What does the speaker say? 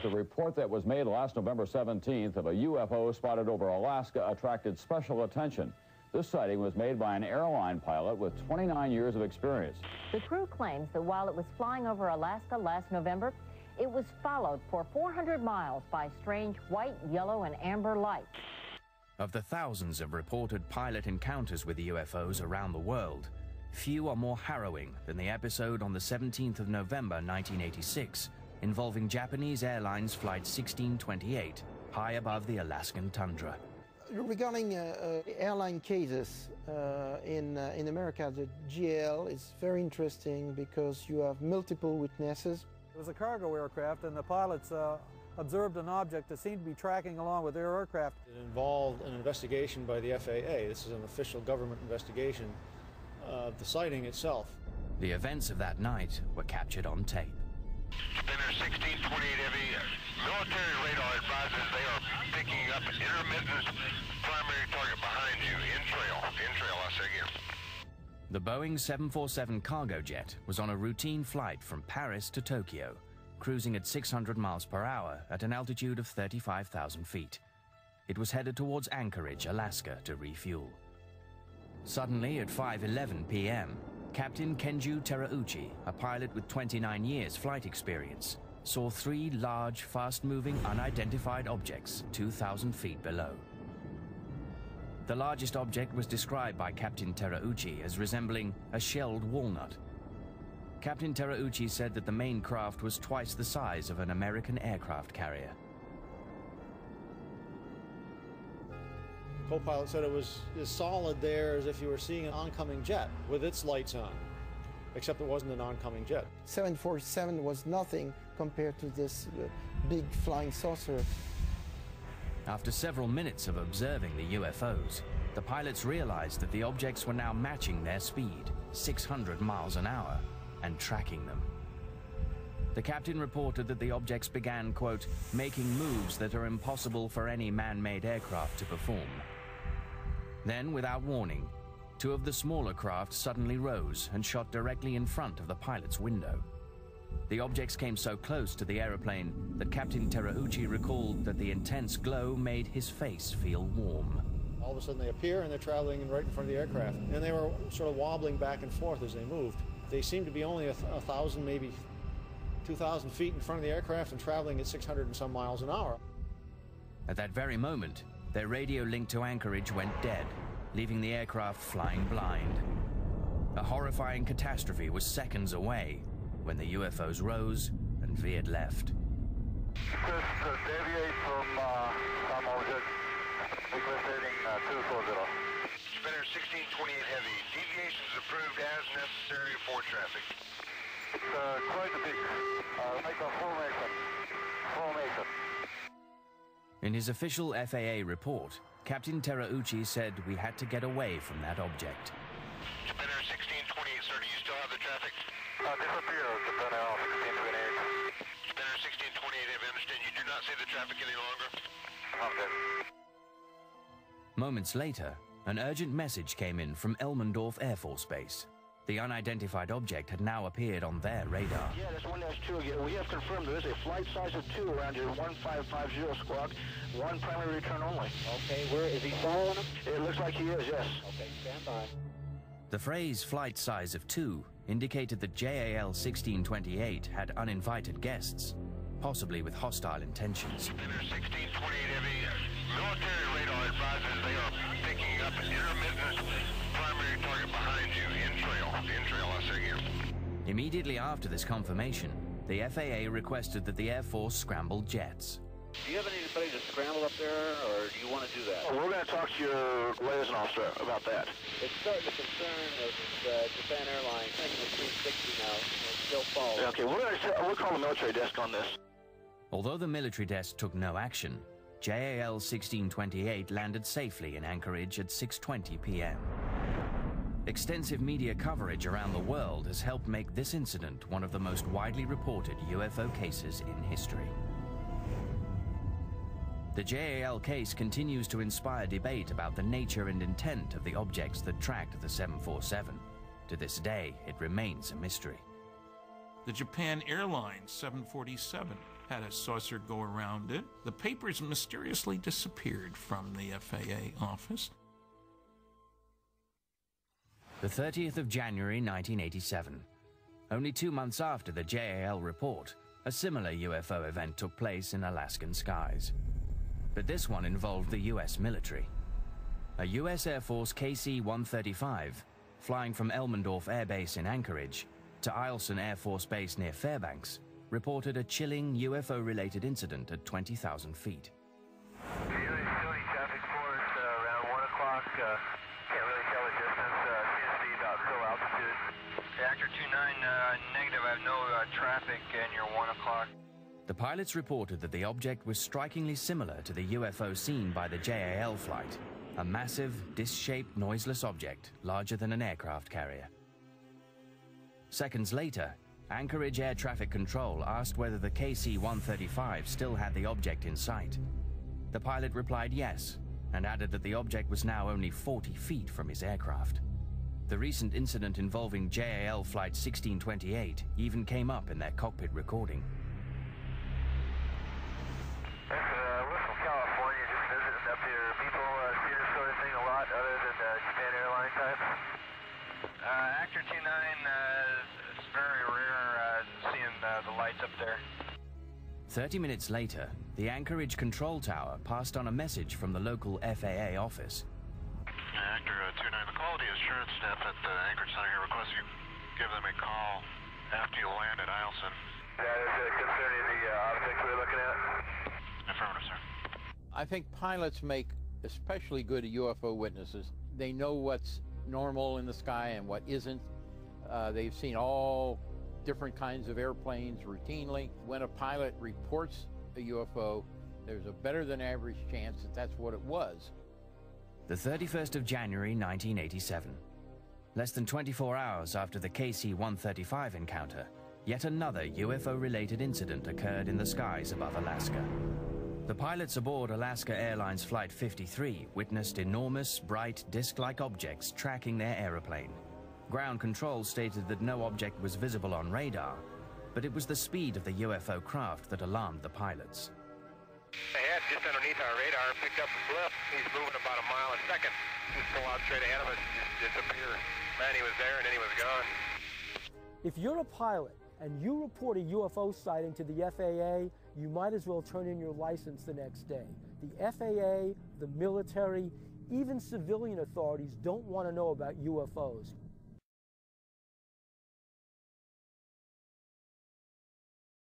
The report that was made last November 17th of a UFO spotted over Alaska attracted special attention. This sighting was made by an airline pilot with 29 years of experience. The crew claims that while it was flying over Alaska last November, it was followed for 400 miles by strange white, yellow, and amber lights. Of the thousands of reported pilot encounters with UFOs around the world, few are more harrowing than the episode on the 17th of November 1986 involving Japanese Airlines Flight 1628 high above the Alaskan tundra. Regarding airline cases in America, the GAL is very interesting because you have multiple witnesses. It was a cargo aircraft, and the pilots observed an object that seemed to be tracking along with their aircraft. It involved an investigation by the FAA. This is an official government investigation of the sighting itself. The events of that night were captured on tape. Spinner 1628 heavy, military radar advises they are picking up an intermittent primary target behind you, in trail, I say again. The Boeing 747 cargo jet was on a routine flight from Paris to Tokyo, cruising at 600 miles per hour at an altitude of 35,000 feet. It was headed towards Anchorage, Alaska to refuel. Suddenly at 5:11 p.m., Captain Kenju Terauchi, a pilot with 29 years flight experience, saw three large, fast-moving, unidentified objects 2,000 feet below. The largest object was described by Captain Terauchi as resembling a shelled walnut. Captain Terauchi said that the main craft was twice the size of an American aircraft carrier. Co-pilot said it was as solid there as if you were seeing an oncoming jet with its lights on, except it wasn't an oncoming jet. 747 was nothing compared to this big flying saucer. After several minutes of observing the UFOs, the pilots realized that the objects were now matching their speed, 600 miles an hour, and tracking them. The captain reported that the objects began, quote, making moves that are impossible for any man-made aircraft to perform. Then, without warning, two of the smaller craft suddenly rose and shot directly in front of the pilot's window. The objects came so close to the aeroplane that Captain Terauchi recalled that the intense glow made his face feel warm. All of a sudden they appear and they're traveling right in front of the aircraft. And they were sort of wobbling back and forth as they moved. They seemed to be only 1,000, maybe 2,000 feet in front of the aircraft and traveling at 600 and some miles an hour. At that very moment, their radio link to Anchorage went dead, leaving the aircraft flying blind. A horrifying catastrophe was seconds away when the UFOs rose and veered left. Deviate from some object, equating 240. Spinner 1628 heavy, deviations approved as necessary for traffic. It's quite a bit. Make a formation. In his official FAA report, Captain Terauchi said we had to get away from that object. Spinner 1628, sir, do you still have the traffic? Disappears, Spinner 1628. Spinner 1628, if I understand, you do not see the traffic any longer? Okay. Moments later, an urgent message came in from Elmendorf Air Force Base. The unidentified object had now appeared on their radar. Yeah, that's 1-2 again. We have confirmed there is a flight size of 2 around your 1550 squawk. One primary return only. Okay, where is he following him? It looks like he is, yes. Okay, stand by. The phrase flight size of 2 indicated that JAL 1628 had uninvited guests, possibly with hostile intentions. Spinner 1628 heavy, military radar advises they are picking up an intermittent primary target behind you, in trail, I say again. Immediately after this confirmation, the FAA requested that the Air Force scramble jets. Do you have anybody to scramble up there, or do you want to do that? Oh, we're going to talk to your liaison officer about that. It's starting to concern Japan Airlines. I think it's 360 now. It's still falling. Okay, we'll call the military desk on this. Although the military desk took no action, JAL 1628 landed safely in Anchorage at 6:20 p.m. Extensive media coverage around the world has helped make this incident one of the most widely reported UFO cases in history. The JAL case continues to inspire debate about the nature and intent of the objects that tracked the 747. To this day, it remains a mystery. The Japan Airlines 747 had a saucer go around it. The papers mysteriously disappeared from the FAA office. The 30th of January 1987. Only 2 months after the JAL report, a similar UFO event took place in Alaskan skies. But this one involved the US military. A US Air Force KC-135, flying from Elmendorf Air Base in Anchorage to Eielson Air Force Base near Fairbanks, reported a chilling UFO-related incident at 20,000 feet. Utility traffic for us around 1 o'clock. Can't really tell the distance. Seems to be about full altitude. Actor 29, negative. I have no traffic, and you're 1 o'clock. The pilots reported that the object was strikingly similar to the UFO seen by the JAL flight, a massive, disc-shaped, noiseless object larger than an aircraft carrier. Seconds later, Anchorage Air Traffic Control asked whether the KC-135 still had the object in sight. The pilot replied yes, and added that the object was now only 40 feet from his aircraft. The recent incident involving JAL Flight 1628 even came up in their cockpit recording. We're from California, just visiting up here. People see this sort of thing a lot other than Japan Airline type? Actor 29, it's very rare seeing the lights up there. 30 minutes later, the Anchorage control tower passed on a message from the local FAA office. Actor 29, the quality assurance staff at the Anchorage Center here requests you give them a call after you land at Eielson. That is concerning the object we're looking at? Affirmative, sir. I think pilots make especially good UFO witnesses. They know what's normal in the sky and what isn't. They've seen all different kinds of airplanes routinely. When a pilot reports a UFO, there's a better than average chance that that's what it was. The 31st of January 1987. Less than 24 hours after the KC-135 encounter, yet another UFO-related incident occurred in the skies above Alaska. The pilots aboard Alaska Airlines Flight 53 witnessed enormous, bright, disc-like objects tracking their aeroplane. Ground control stated that no object was visible on radar, but it was the speed of the UFO craft that alarmed the pilots. The head just underneath our radar picked up a blip. He's moving about a mile a second. Just pull out straight ahead of us and just disappear. Man, he was there and then he was gone. If you're a pilot and you report a UFO sighting to the FAA, you might as well turn in your license the next day. The FAA, the military, even civilian authorities don't want to know about UFOs.